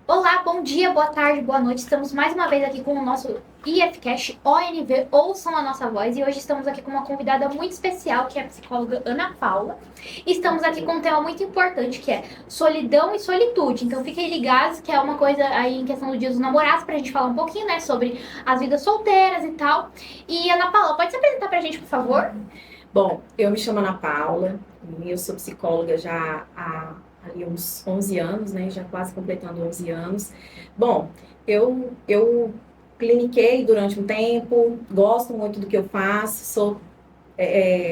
Olá, bom dia, boa tarde, boa noite. Estamos mais uma vez aqui com o nosso IFCast ONV, Ouçam a Nossa Voz. E hoje estamos aqui com uma convidada muito especial, que é a psicóloga Ana Paula. E estamos aqui com um tema muito importante, que é solidão e solitude. Então fiquem ligados, que é uma coisa aí em questão do Dia dos Namorados, pra gente falar um pouquinho, né, sobre as vidas solteiras e tal. E Ana Paula, pode se apresentar pra gente, por favor? Bom, eu me chamo Ana Paula, e eu sou psicóloga já há ali uns 11 anos, né? Já quase completando 11 anos. Bom, eu cliniquei durante um tempo, gosto muito do que eu faço, sou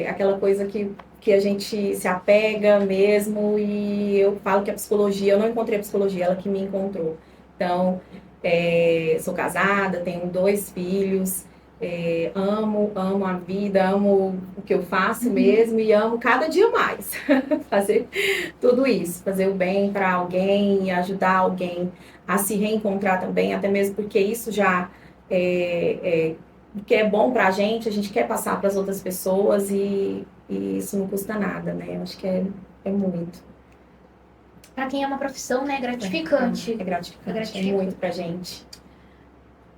aquela coisa que a gente se apega mesmo, e eu falo que a psicologia, eu não encontrei a psicologia, ela que me encontrou. Então, sou casada, tenho 2 filhos, amo a vida, amo o que eu faço mesmo e amo cada dia mais fazer tudo isso, fazer o bem para alguém e ajudar alguém a se reencontrar também, até mesmo porque isso já que é bom para a gente quer passar para as outras pessoas e isso não custa nada, né? Eu acho que é muito. Pra quem é uma profissão, né, gratificante. É gratificante, é muito pra gente.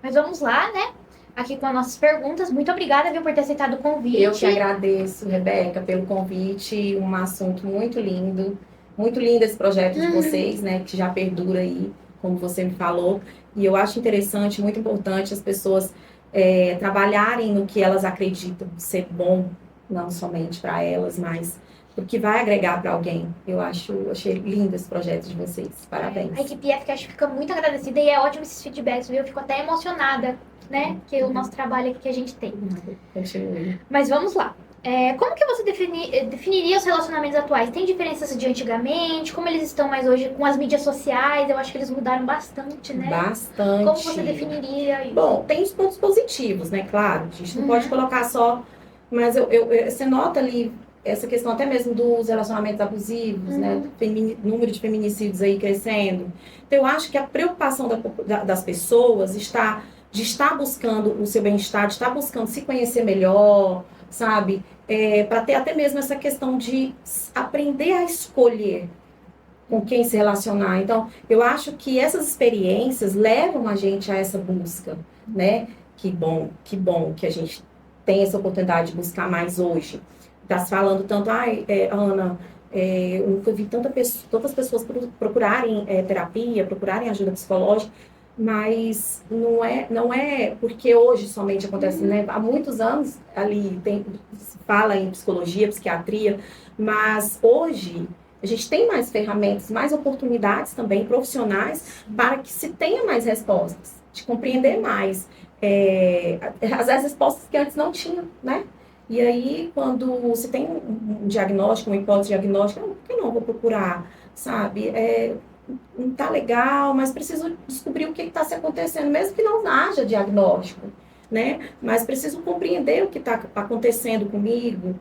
Mas vamos lá, né? Aqui com as nossas perguntas. Muito obrigada, viu, por ter aceitado o convite. Eu que agradeço, Rebeca, pelo convite, um assunto muito lindo esse projeto de vocês, né, que já perdura aí, como você me falou, e eu acho interessante, muito importante as pessoas trabalharem no que elas acreditam ser bom, não somente para elas, mas porque vai agregar para alguém. Achei lindo esse projeto de vocês, parabéns. A equipe IFCast fica muito agradecida e é ótimo esses feedbacks, viu? Eu fico até emocionada, né? Que é o nosso trabalho aqui que a gente tem. Mas vamos lá. Como que você definiria os relacionamentos atuais? Tem diferenças de antigamente? Como eles estão mais hoje com as mídias sociais? Eu acho que eles mudaram bastante, né? Bastante. Como você definiria isso? Bom, tem os pontos positivos, né? Claro, a gente não pode colocar só... Mas você nota ali essa questão até mesmo dos relacionamentos abusivos, né? Número de feminicídios aí crescendo. Então, eu acho que a preocupação das pessoas de estar buscando o seu bem-estar, de estar buscando se conhecer melhor, sabe? Para ter até mesmo essa questão de aprender a escolher com quem se relacionar. Então, eu acho que essas experiências levam a gente a essa busca, né? Que bom que a gente tem essa oportunidade de buscar mais hoje. Tá se falando tanto, Ana, eu nunca vi tantas pessoas procurarem terapia, procurarem ajuda psicológica, mas não é porque hoje somente acontece, né? Há muitos anos ali se fala em psicologia, psiquiatria, mas hoje a gente tem mais ferramentas, mais oportunidades também profissionais para que se tenha mais respostas, de compreender mais as respostas que antes não tinham, né? E aí, quando se tem um diagnóstico, uma hipótese diagnóstica, por que não vou procurar, sabe? Não tá legal, mas preciso descobrir o que está se acontecendo, mesmo que não haja diagnóstico, né? Mas preciso compreender o que está acontecendo comigo.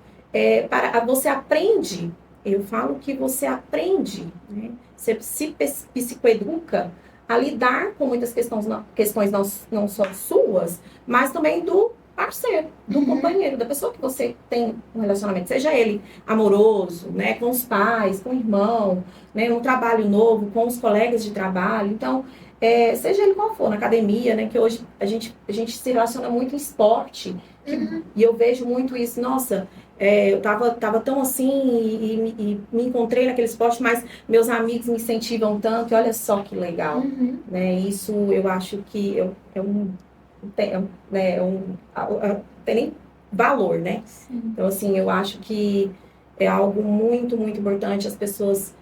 Você aprende, eu falo que você aprende, né? Você se psicoeduca a lidar com muitas questões não só suas, mas também do parceiro, do companheiro, da pessoa que você tem um relacionamento, seja ele amoroso, né, com os pais, com o irmão, né, um trabalho novo, com os colegas de trabalho. Então, seja ele qual for, na academia, né, que hoje a gente se relaciona muito em esporte, e eu vejo muito isso, nossa, eu tava tão assim e me encontrei naquele esporte, mas meus amigos me incentivam tanto, e olha só que legal, né, isso eu acho que tem nem valor, né? Então, assim, eu acho que é algo muito, muito importante as pessoas...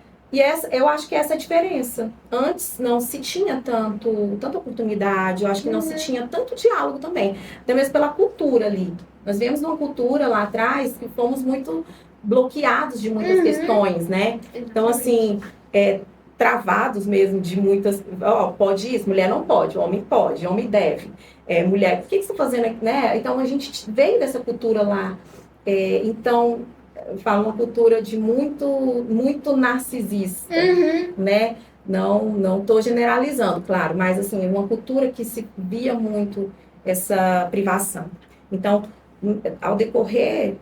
eu acho que essa é a diferença. Antes não se tinha tanta oportunidade, eu acho que não se tinha tanto diálogo também. Até mesmo pela cultura ali. Nós viemos numa cultura lá atrás que fomos muito bloqueados de muitas questões, né? Então, assim, travados mesmo de muitas... pode isso? Mulher não pode, homem deve. Mulher, o que você está fazendo aqui, né? Então, a gente veio dessa cultura lá. Então, eu falo uma cultura de muito, muito narcisista, né? Não estou generalizando, claro, mas, assim, uma cultura que se via muito essa privação. Então, ao decorrer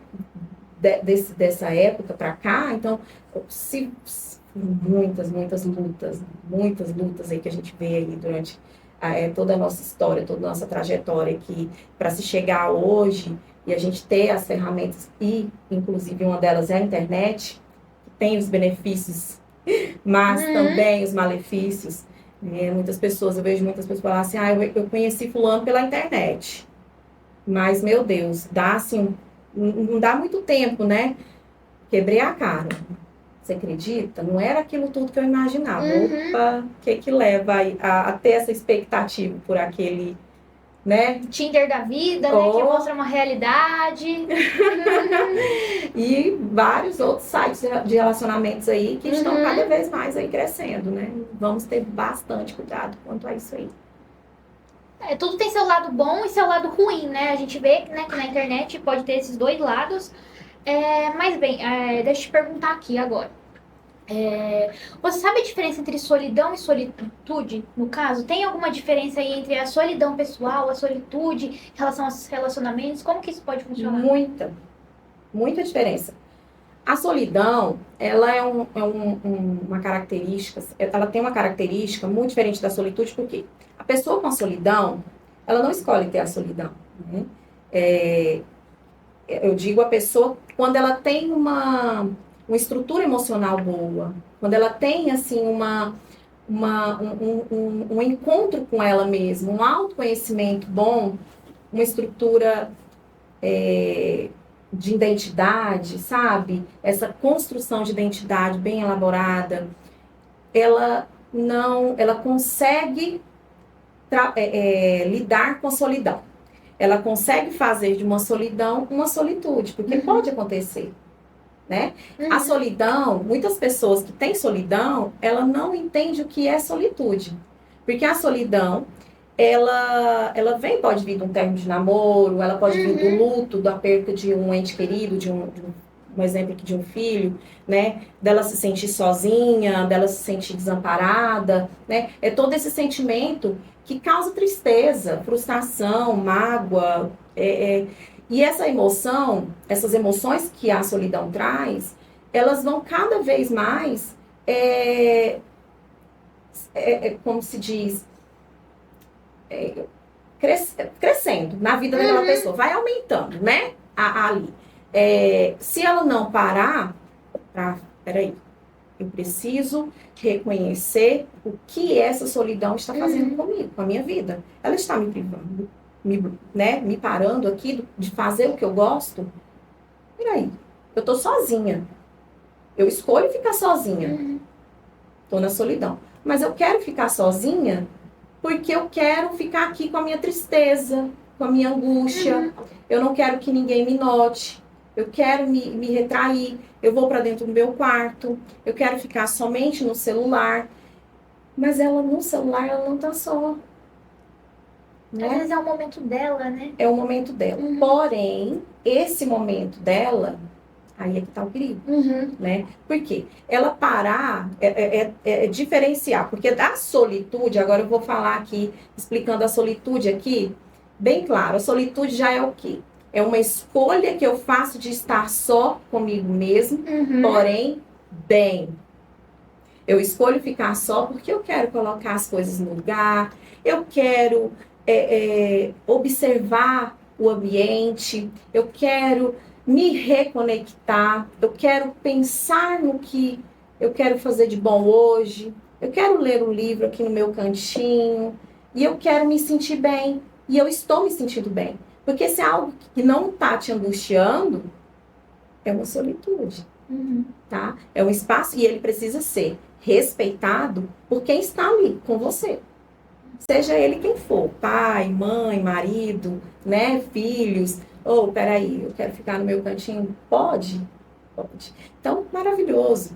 dessa época para cá, então, muitas lutas aí que a gente vê aí durante toda a nossa história, toda a nossa trajetória, que para se chegar hoje e a gente ter as ferramentas, e inclusive uma delas é a internet, que tem os benefícios, mas também os malefícios. Muitas pessoas, eu vejo muitas pessoas falar assim, eu conheci fulano pela internet. Mas, meu Deus, dá assim, não dá muito tempo, né? Quebrei a cara. Você acredita? Não era aquilo tudo que eu imaginava. Opa, o que leva a ter essa expectativa por aquele, né? Tinder da vida, né? Que mostra uma realidade. E vários outros sites de relacionamentos aí que estão cada vez mais aí crescendo, né? Vamos ter bastante cuidado quanto a isso aí. Tudo tem seu lado bom e seu lado ruim, né? A gente vê, né, que na internet pode ter esses dois lados. Mas bem, deixa eu te perguntar aqui agora. Você sabe a diferença entre solidão e solitude, no caso? Tem alguma diferença aí entre a solidão pessoal, a solitude em relação aos relacionamentos? Como que isso pode funcionar? Muita diferença. A solidão, ela uma característica, ela tem uma característica muito diferente da solitude, porque a pessoa com a solidão, ela não escolhe ter a solidão, né? Eu digo a pessoa quando ela tem uma estrutura emocional boa, quando ela tem, assim, um encontro com ela mesma, um autoconhecimento bom, uma estrutura de identidade, sabe? Essa construção de identidade bem elaborada, ela consegue lidar com a solidão. Ela consegue fazer de uma solidão uma solitude, porque pode acontecer, né? A solidão, muitas pessoas que têm solidão, ela não entende o que é solitude. Porque a solidão, ela pode vir de um término de namoro, ela pode vir do luto, da perda de um ente querido, de um exemplo aqui de um filho, né? Dela se sentir sozinha, dela se sentir desamparada, né? É todo esse sentimento que causa tristeza, frustração, mágoa. E essa emoção, essas emoções que a solidão traz, elas vão cada vez mais, como se diz, crescendo na vida daquela pessoa, vai aumentando, né? Ali. Se ela não parar, peraí, eu preciso reconhecer o que essa solidão está fazendo comigo, com a minha vida. Ela está me privando, me parando aqui de fazer o que eu gosto. Peraí, eu tô sozinha. Eu escolho ficar sozinha. Tô na solidão. Mas eu quero ficar sozinha porque eu quero ficar aqui com a minha tristeza, com a minha angústia. Eu não quero que ninguém me note. Eu quero me retrair. Eu vou para dentro do meu quarto. Eu quero ficar somente no celular. Mas ela no celular, ela não tá só. Né? Às vezes é o momento dela, né? É o momento dela. Porém, esse momento dela, aí é que tá o perigo, né? Por quê? Ela parar é diferenciar. Porque da solitude, agora eu vou falar aqui, explicando a solitude aqui, bem claro. A solitude já é o quê? É uma escolha que eu faço de estar só comigo mesmo, porém, bem. Eu escolho ficar só porque eu quero colocar as coisas no lugar, eu quero observar o ambiente, eu quero me reconectar, eu quero pensar no que eu quero fazer de bom hoje, eu quero ler um livro aqui no meu cantinho, e eu quero me sentir bem, e eu estou me sentindo bem. Porque se é algo que não está te angustiando, é uma solitude, tá? É um espaço e ele precisa ser respeitado por quem está ali com você. Seja ele quem for, pai, mãe, marido, né, filhos. Peraí, eu quero ficar no meu cantinho. Pode? Pode. Então, maravilhoso.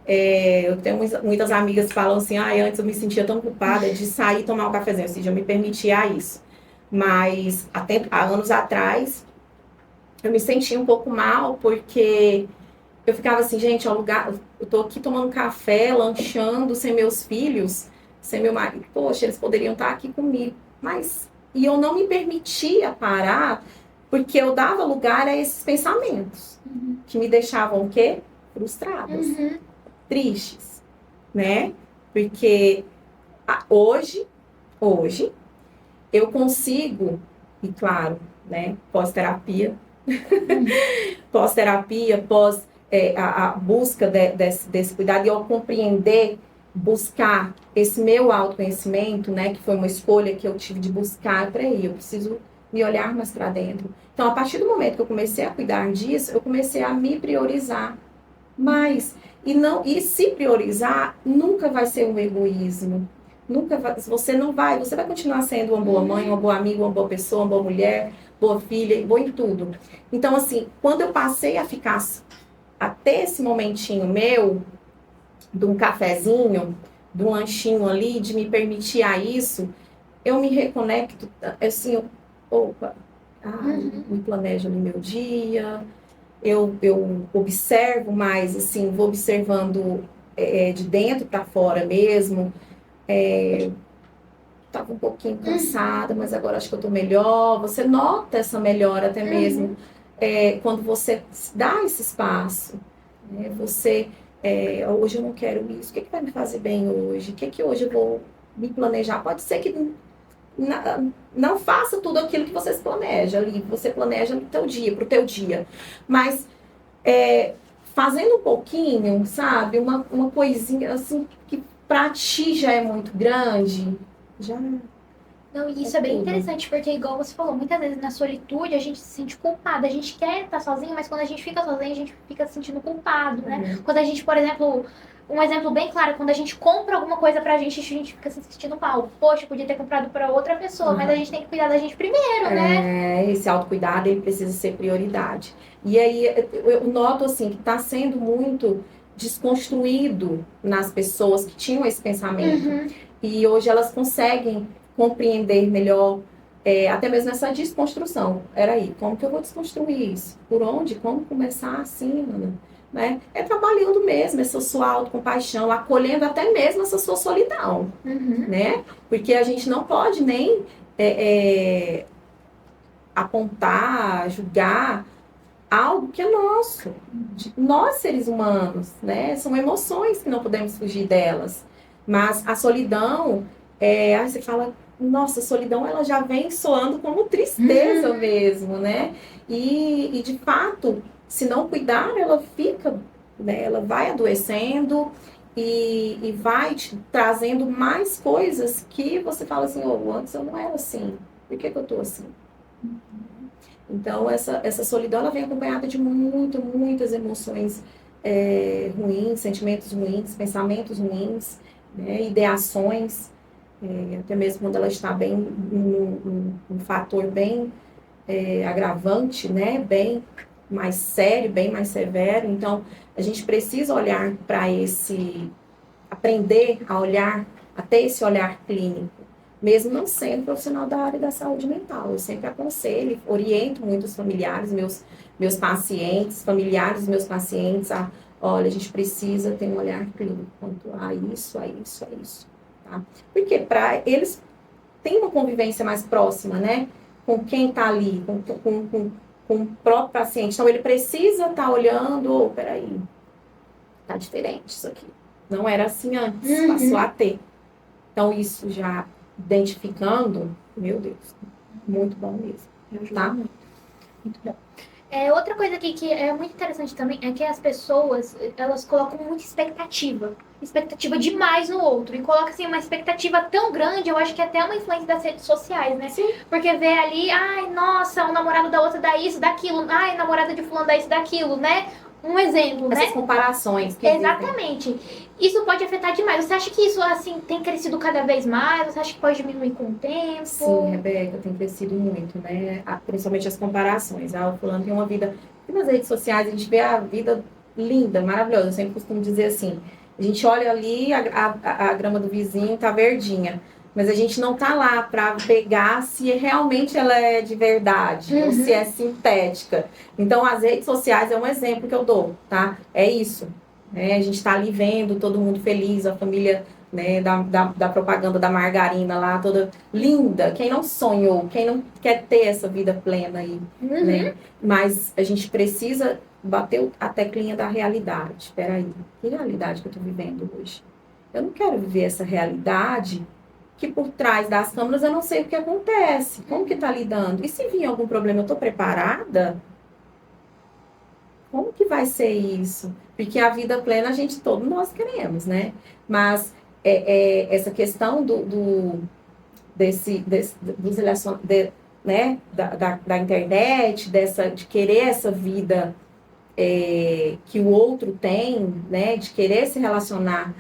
Eu tenho muitas amigas que falam assim, antes eu me sentia tão culpada de sair e tomar um cafezinho, ou seja, eu me permitia isso. Mas, há anos atrás, eu me sentia um pouco mal, porque eu ficava assim, gente, eu tô aqui tomando café, lanchando, sem meus filhos, sem meu marido. Poxa, eles poderiam estar aqui comigo. E eu não me permitia parar, porque eu dava lugar a esses pensamentos, que me deixavam o quê? Frustradas. tristes, né? Porque hoje, eu consigo, e claro, né, pós-terapia, a busca desse cuidado e ao compreender, buscar esse meu autoconhecimento, né, que foi uma escolha que eu tive de buscar, peraí, eu preciso me olhar mais para dentro. Então, a partir do momento que eu comecei a cuidar disso, eu comecei a me priorizar mais. E se priorizar nunca vai ser um egoísmo. Nunca vai, você vai continuar sendo uma boa mãe, uma boa amiga, uma boa pessoa, uma boa mulher, boa filha, boa em tudo. Então, assim, quando eu passei a ter esse momentinho meu, de um cafezinho, de um lanchinho ali, de me permitir a isso, eu me reconecto, assim, opa, me planejo no meu dia, eu observo mais, assim, vou observando de dentro para fora mesmo. Estava um pouquinho cansada, mas agora acho que eu estou melhor. Você nota essa melhora até mesmo quando você dá esse espaço. Né? Hoje eu não quero isso, o que vai me fazer bem hoje? O que hoje eu vou me planejar? Pode ser que não faça tudo aquilo que você se planeja ali, você planeja no teu dia, pro teu dia. Mas fazendo um pouquinho, sabe? Uma coisinha assim que pra ti já é muito grande, já. Não, e isso é bem interessante, porque igual você falou, muitas vezes na solitude a gente se sente culpada. A gente quer estar sozinho, mas quando a gente fica sozinho, a gente fica se sentindo culpado, né? Quando a gente, por exemplo, um exemplo bem claro, quando a gente compra alguma coisa pra gente fica se sentindo mal. Poxa, podia ter comprado pra outra pessoa, mas a gente tem que cuidar da gente primeiro, né? Esse autocuidado, ele precisa ser prioridade. E aí, eu noto, assim, que está sendo muito desconstruído nas pessoas que tinham esse pensamento. E hoje elas conseguem compreender melhor, até mesmo essa desconstrução. Peraí, como que eu vou desconstruir isso? Por onde? Como começar assim, Ana? Né? É trabalhando mesmo essa sua autocompaixão, acolhendo até mesmo essa sua solidão, né? Porque a gente não pode nem apontar, julgar algo que é nosso, de nós seres humanos, né? São emoções que não podemos fugir delas. Mas a solidão, aí você fala, nossa, a solidão ela já vem soando como tristeza mesmo, né? E de fato, se não cuidar, ela fica, né? Ela vai adoecendo e vai te trazendo mais coisas que você fala assim, antes eu não era assim, por que eu tô assim? Então, essa solidão ela vem acompanhada de muitas emoções ruins, sentimentos ruins, pensamentos ruins, né, ideações, até mesmo quando ela está bem um fator bem agravante, né, bem mais sério, bem mais severo. Então, a gente precisa olhar para aprender a olhar, a ter esse olhar clínico, mesmo não sendo profissional da área da saúde mental. Eu sempre aconselho, oriento muito os familiares, meus pacientes, familiares dos meus pacientes, olha, a gente precisa ter um olhar clínico quanto a isso. Tá? Porque para eles têm uma convivência mais próxima, né? Com quem está ali, com o próprio paciente. Então, ele precisa estar olhando, peraí, tá diferente isso aqui. Não era assim antes, passou a ter. Então, isso já identificando, meu Deus, muito bom mesmo, tá? Muito bom. Outra coisa aqui que é muito interessante também é que as pessoas, elas colocam muita expectativa demais no outro, e coloca assim uma expectativa tão grande, eu acho que é até uma influência das redes sociais, né? Sim. Porque vê ali, ai, nossa, o namorado da outra dá isso, daquilo, ai, namorada de fulano dá isso, daquilo, né? Um exemplo, Essas né? comparações. Exatamente. Isso pode afetar demais. Você acha que isso, assim, tem crescido cada vez mais? Você acha que pode diminuir com o tempo? Sim, Rebeca, tem crescido muito, né? Principalmente as comparações. O fulano tem uma vida... E nas redes sociais a gente vê a vida linda, maravilhosa. Eu sempre costumo dizer assim, a gente olha ali, a grama do vizinho tá verdinha. Mas a gente não tá lá para pegar se realmente ela é de verdade ou se é sintética. Então, as redes sociais é um exemplo que eu dou, tá? É isso. A gente tá ali vendo todo mundo feliz, a família né, da propaganda da margarina lá, toda linda. Quem não sonhou, quem não quer ter essa vida plena aí, né? Mas a gente precisa bater a teclinha da realidade. Espera aí, que realidade que eu estou vivendo hoje? Eu não quero viver essa realidade que por trás das câmeras eu não sei o que acontece. Como que tá lidando? E se vir algum problema, eu estou preparada? Como que vai ser isso? Porque a vida plena todos nós queremos, né? Mas essa questão dos né? Da internet, de querer essa vida que o outro tem, né? De querer se relacionar,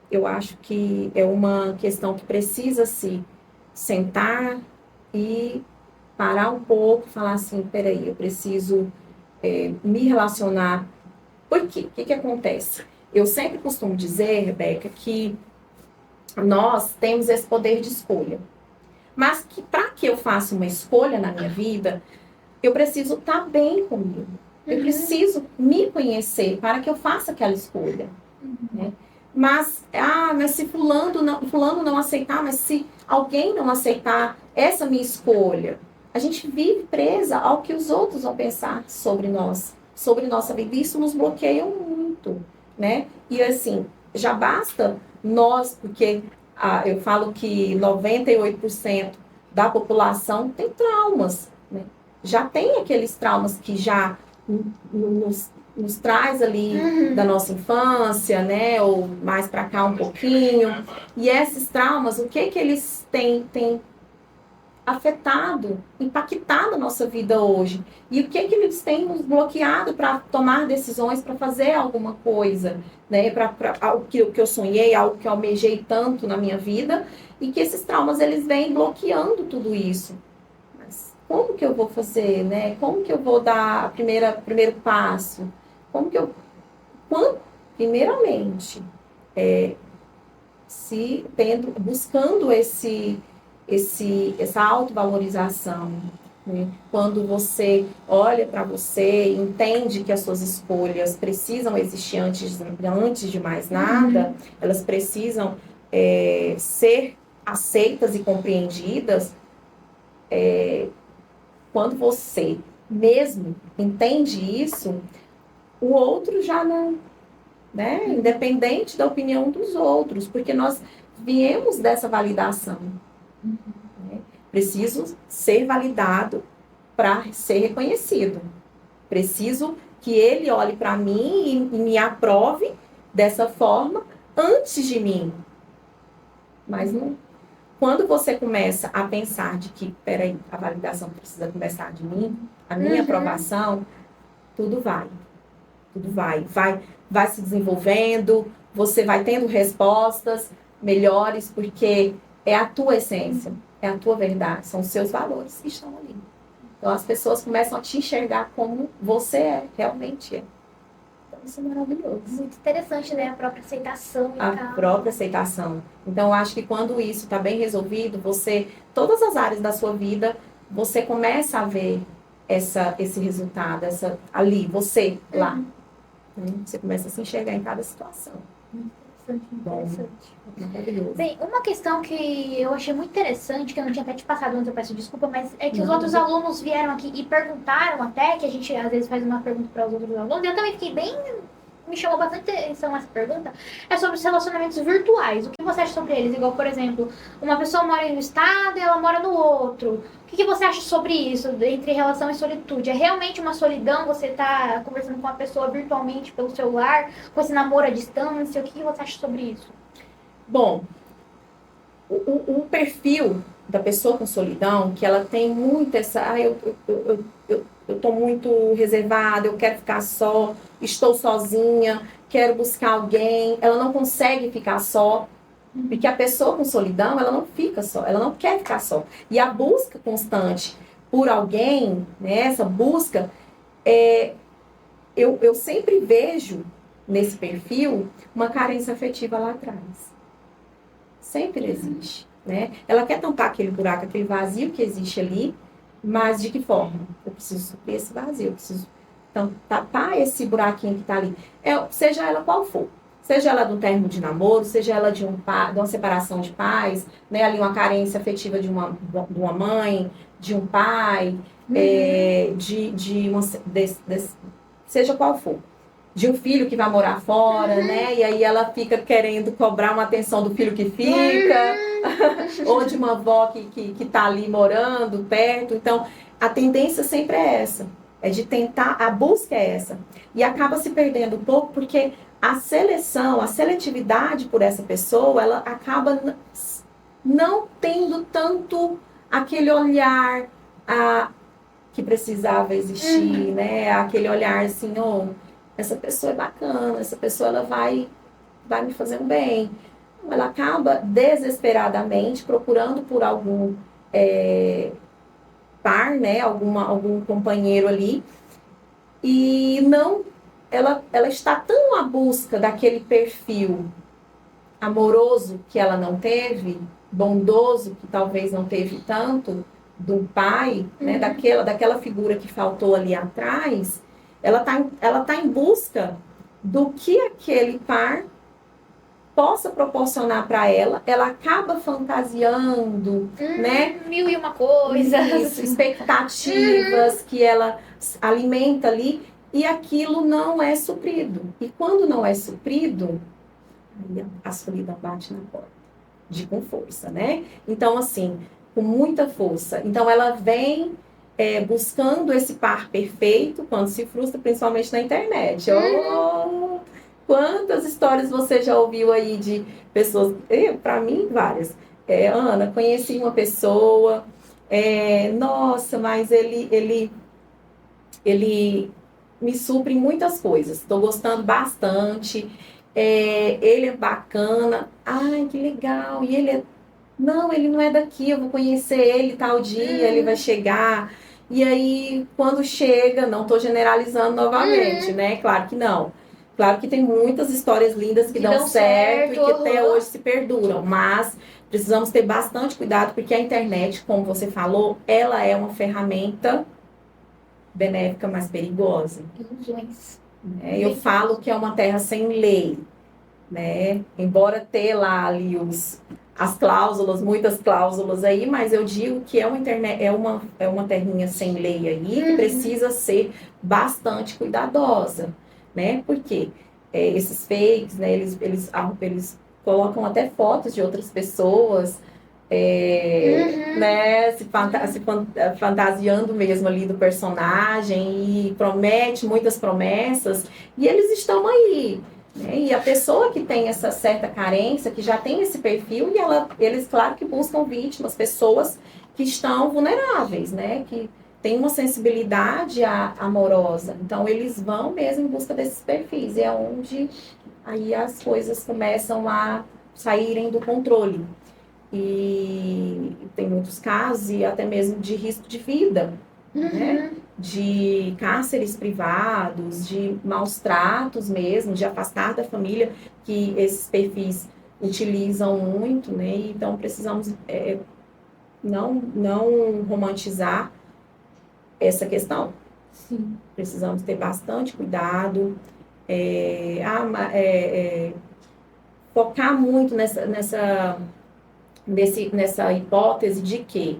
eu acho que é uma questão que precisa se sentar e parar um pouco, falar assim, peraí, eu preciso me relacionar. Por quê? O que acontece? Eu sempre costumo dizer, Rebeca, que nós temos esse poder de escolha. Mas que para que eu faça uma escolha na minha vida, eu preciso estar bem comigo. Eu preciso me conhecer para que eu faça aquela escolha. Né? Mas se fulano não aceitar, mas se alguém não aceitar essa minha escolha, a gente vive presa ao que os outros vão pensar sobre nós, sobre nossa vida. Isso nos bloqueia muito, né? E assim, já basta nós, porque eu falo que 98% da população tem traumas, né? Já tem aqueles traumas que já nos traz ali da nossa infância, né? Ou mais para cá um pouquinho. E esses traumas, o que eles têm afetado, impactado a nossa vida hoje? E o que eles têm nos bloqueado para tomar decisões, para fazer alguma coisa, né? Para algo que eu sonhei, algo que eu almejei tanto na minha vida, e que esses traumas eles vêm bloqueando tudo isso. Mas como que eu vou fazer, né? Como que eu vou dar o primeiro passo? Como que eu... primeiramente, buscando essa autovalorização, né? Quando você olha para você, entende que as suas escolhas precisam existir antes de mais nada, elas precisam ser aceitas e compreendidas. Quando você mesmo entende isso, o outro já não, né? Independente da opinião dos outros, porque nós viemos dessa validação. Né? Preciso ser validado para ser reconhecido. Preciso que ele olhe para mim e me aprove dessa forma antes de mim. Mas não. Quando você começa a pensar de que, peraí, a validação precisa começar de mim, a minha aprovação, tudo vai se desenvolvendo, você vai tendo respostas melhores, porque é a tua essência, é a tua verdade, são os seus valores que estão ali. Então as pessoas começam a te enxergar como você realmente é. Então isso é maravilhoso. Muito interessante, né? A própria aceitação. A própria aceitação. Então eu acho que quando isso está bem resolvido, todas as áreas da sua vida, você começa a ver esse resultado, ali, você lá. Você começa a se enxergar em cada situação. Interessante. Maravilhoso. Bem, uma questão que eu achei muito interessante, que eu não tinha até te passado antes, eu peço desculpa, mas é que os outros alunos vieram aqui e perguntaram até, que a gente às vezes faz uma pergunta para os outros alunos, e eu também fiquei bem... Me chamou bastante atenção essa pergunta, é sobre os relacionamentos virtuais. O que você acha sobre eles? Igual, por exemplo, uma pessoa mora em um estado e ela mora no outro. O que você acha sobre isso, entre relação e solitude? É realmente uma solidão você estar conversando com uma pessoa virtualmente pelo celular, com esse namoro à distância? O que você acha sobre isso? Bom, o perfil da pessoa com solidão, que ela tem muito essa... eu estou muito reservada, eu quero ficar só, estou sozinha, quero buscar alguém. Ela não consegue ficar só, porque a pessoa com solidão, ela não fica só, ela não quer ficar só. E a busca constante por alguém, né, essa busca, eu sempre vejo nesse perfil uma carência afetiva lá atrás. Sempre existe, né? Ela quer tampar aquele buraco, aquele vazio que existe ali, mas de que forma? Eu preciso suprir esse vazio, eu preciso tapar esse buraquinho que está ali, seja ela qual for. Seja ela de um término de namoro, seja ela de uma separação de pais, né? Ali uma carência afetiva de uma mãe, de um pai, seja qual for. De um filho que vai morar fora, né? E aí ela fica querendo cobrar uma atenção do filho que fica, ou de uma avó que tá ali morando perto. Então, a tendência sempre é essa. É de tentar, a busca é essa. E acaba se perdendo um pouco porque a seleção, a seletividade por essa pessoa, ela acaba não tendo tanto aquele olhar que precisava existir, né? Aquele olhar assim, oh, essa pessoa é bacana, essa pessoa ela vai me fazer um bem. Ela acaba desesperadamente procurando por algum par, né? Algum companheiro ali, e não, ela está tão à busca daquele perfil amoroso que ela não teve, bondoso que talvez não teve tanto, do pai, né, daquela figura que faltou ali atrás, ela tá em busca do que aquele par possa proporcionar para ela. Ela acaba fantasiando, né? Mil e uma coisas. Isso, expectativas que ela alimenta ali, e aquilo não é suprido. E quando não é suprido, aí a solidão bate na porta, com força, né? Então, assim, com muita força. Então, ela vem buscando esse par perfeito quando se frustra, principalmente na internet. Oh, quantas histórias você já ouviu aí de pessoas? Para mim, várias. Ana, conheci uma pessoa, nossa, mas ele me supre em muitas coisas. Estou gostando bastante. Ele é bacana. Ai, que legal. E ele é... Não, ele não é daqui. Eu vou conhecer ele tal dia. Ele vai chegar. E aí, quando chega... Não estou generalizando novamente, né? Claro que não. Claro que tem muitas histórias lindas que dão certo e que até hoje se perduram. Mas precisamos ter bastante cuidado, porque a internet, como você falou, ela é uma ferramenta benéfica, mas perigosa. Ilusões. Eu falo que é uma terra sem lei, né? Embora ter lá ali as cláusulas, muitas cláusulas aí, mas eu digo que é uma terrinha sem lei aí, que precisa ser bastante cuidadosa, né? Porque esses fakes, né? Eles colocam até fotos de outras pessoas, né, fantasiando mesmo ali do personagem, e promete muitas promessas, e eles estão aí, né? E a pessoa que tem essa certa carência, que já tem esse perfil, eles claro que buscam vítimas, pessoas que estão vulneráveis, né, que têm uma sensibilidade amorosa, então eles vão mesmo em busca desses perfis, e é onde aí as coisas começam a saírem do controle. E tem muitos casos, e até mesmo de risco de vida, né? De cárceres privados, de maus tratos mesmo, de afastar da família, que esses perfis utilizam muito, né? Então precisamos não romantizar essa questão. Sim. Precisamos ter bastante cuidado, focar muito nessa hipótese de que,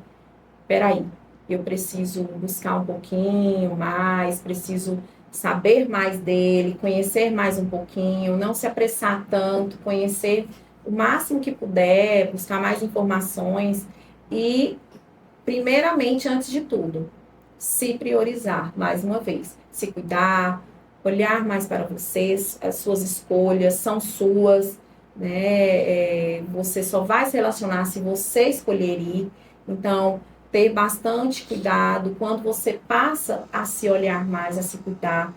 peraí, eu preciso buscar um pouquinho mais, preciso saber mais dele, conhecer mais um pouquinho, não se apressar tanto, conhecer o máximo que puder, buscar mais informações e, primeiramente, antes de tudo, se priorizar, mais uma vez, se cuidar, olhar mais para vocês, as suas escolhas são suas, né? Você só vai se relacionar se você escolher ir. Então, ter bastante cuidado quando você passa a se olhar mais, a se cuidar.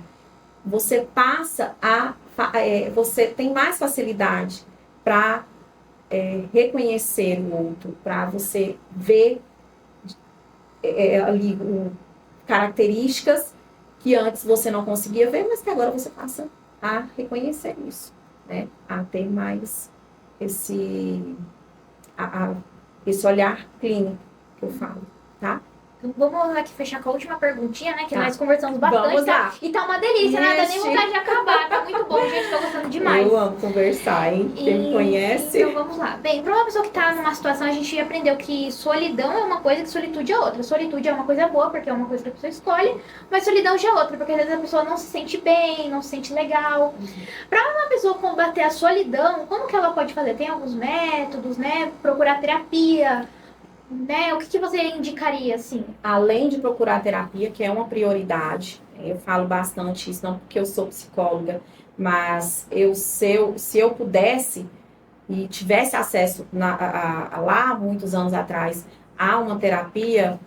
Você passa você tem mais facilidade para reconhecer o outro, para você ver ali características que antes você não conseguia ver, mas que agora você passa a reconhecer isso, né? A ter mais esse olhar clínico que eu falo, tá? Vamos aqui fechar com a última perguntinha, né? Que Tá. nós conversamos bastante. Vamos lá. E tá uma delícia, né? Não dá nem Ixi. vontade de acabar. Tá muito bom, gente. Tô gostando demais. Eu amo conversar, hein? Quem me conhece. Então vamos lá. Bem, pra uma pessoa que tá numa situação, a gente aprendeu que solidão é uma coisa, que solitude é outra. Solitude é uma coisa boa, porque é uma coisa que a pessoa escolhe, mas solidão já é outra, porque às vezes a pessoa não se sente bem, não se sente legal. Pra uma pessoa combater a solidão, como que ela pode fazer? Tem alguns métodos, né? Procurar terapia, né? O que você indicaria, assim? Além de procurar terapia, que é uma prioridade, eu falo bastante isso, não porque eu sou psicóloga, mas se eu pudesse e tivesse acesso lá, muitos anos atrás, a uma terapia,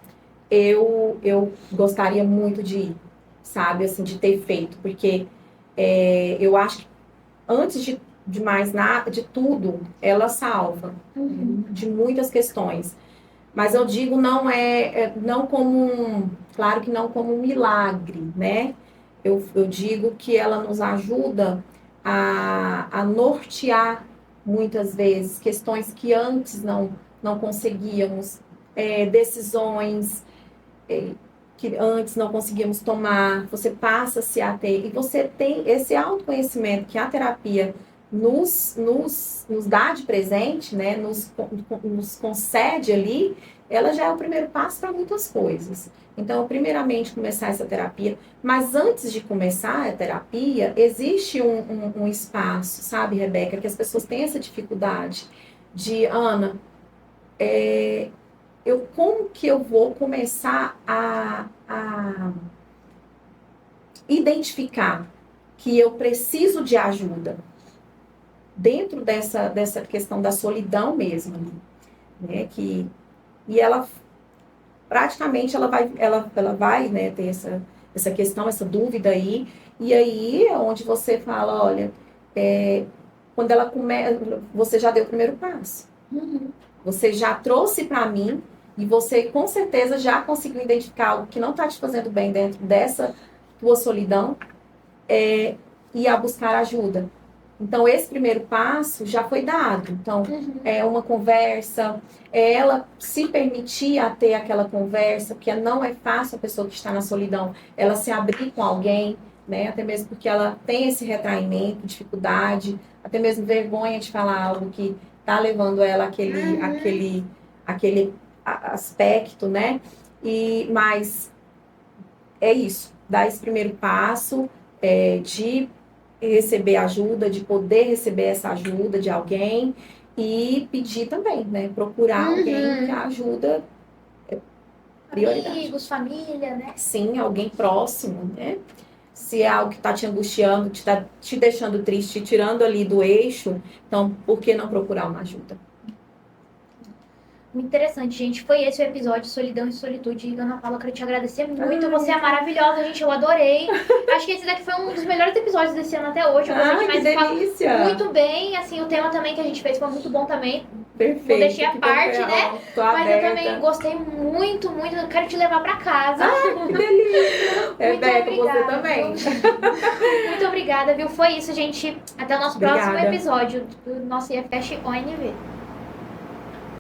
eu gostaria muito de ir, sabe, assim, de ter feito, porque eu acho que antes de mais nada, de tudo, ela salva de muitas questões. Mas eu digo não como claro que não como um milagre, né? Eu digo que ela nos ajuda a nortear muitas vezes questões que antes não conseguíamos, decisões que antes não conseguíamos tomar, você passa-se a ter, e você tem esse autoconhecimento que a terapia nos dá de presente, né? Nos concede ali, ela já é o primeiro passo para muitas coisas. Então, primeiramente, começar essa terapia. Mas antes de começar a terapia, existe um espaço, sabe, Rebeca, que as pessoas têm essa dificuldade de, Ana, como que eu vou começar a identificar que eu preciso de ajuda dentro dessa questão da solidão mesmo, né? E ela praticamente ela vai, né, ter essa questão, essa dúvida aí, e aí é onde você fala, olha, quando ela começa, você já deu o primeiro passo. Você já trouxe para mim e você com certeza já conseguiu identificar algo que não está te fazendo bem dentro dessa tua solidão, e a buscar ajuda. Então, esse primeiro passo já foi dado. Então, é uma conversa, ela se permitir a ter aquela conversa, porque não é fácil a pessoa que está na solidão, ela se abrir com alguém, né? Até mesmo porque ela tem esse retraimento, dificuldade, até mesmo vergonha de falar algo que está levando ela àquele aspecto, né? Mas é isso, dar esse primeiro passo, de receber ajuda, de poder receber essa ajuda de alguém e pedir também, né? Procurar alguém que ajuda, prioridade. Amigos, família, né? Sim, alguém próximo, né? Se é algo que está te angustiando, que está te deixando triste, te tirando ali do eixo, então por que não procurar uma ajuda? Muito interessante, gente. Foi esse o episódio Solidão e Solitude. Ana Paula, eu quero te agradecer muito. Você é maravilhosa, gente. Eu adorei. Acho que esse daqui foi um dos melhores episódios desse ano até hoje. Eu gostei demais. Que delícia! Muito bem. Assim, o tema também que a gente fez foi muito bom também. Perfeito. Vou deixar a parte, né? Tô Mas aberta. eu também gostei muito, muito. Eu quero te levar pra casa. Que delícia! Rebeca, você obrigada. também. Muito obrigada, viu? Foi isso, gente. Até o nosso próximo Obrigada. episódio do nosso IFCast ONV.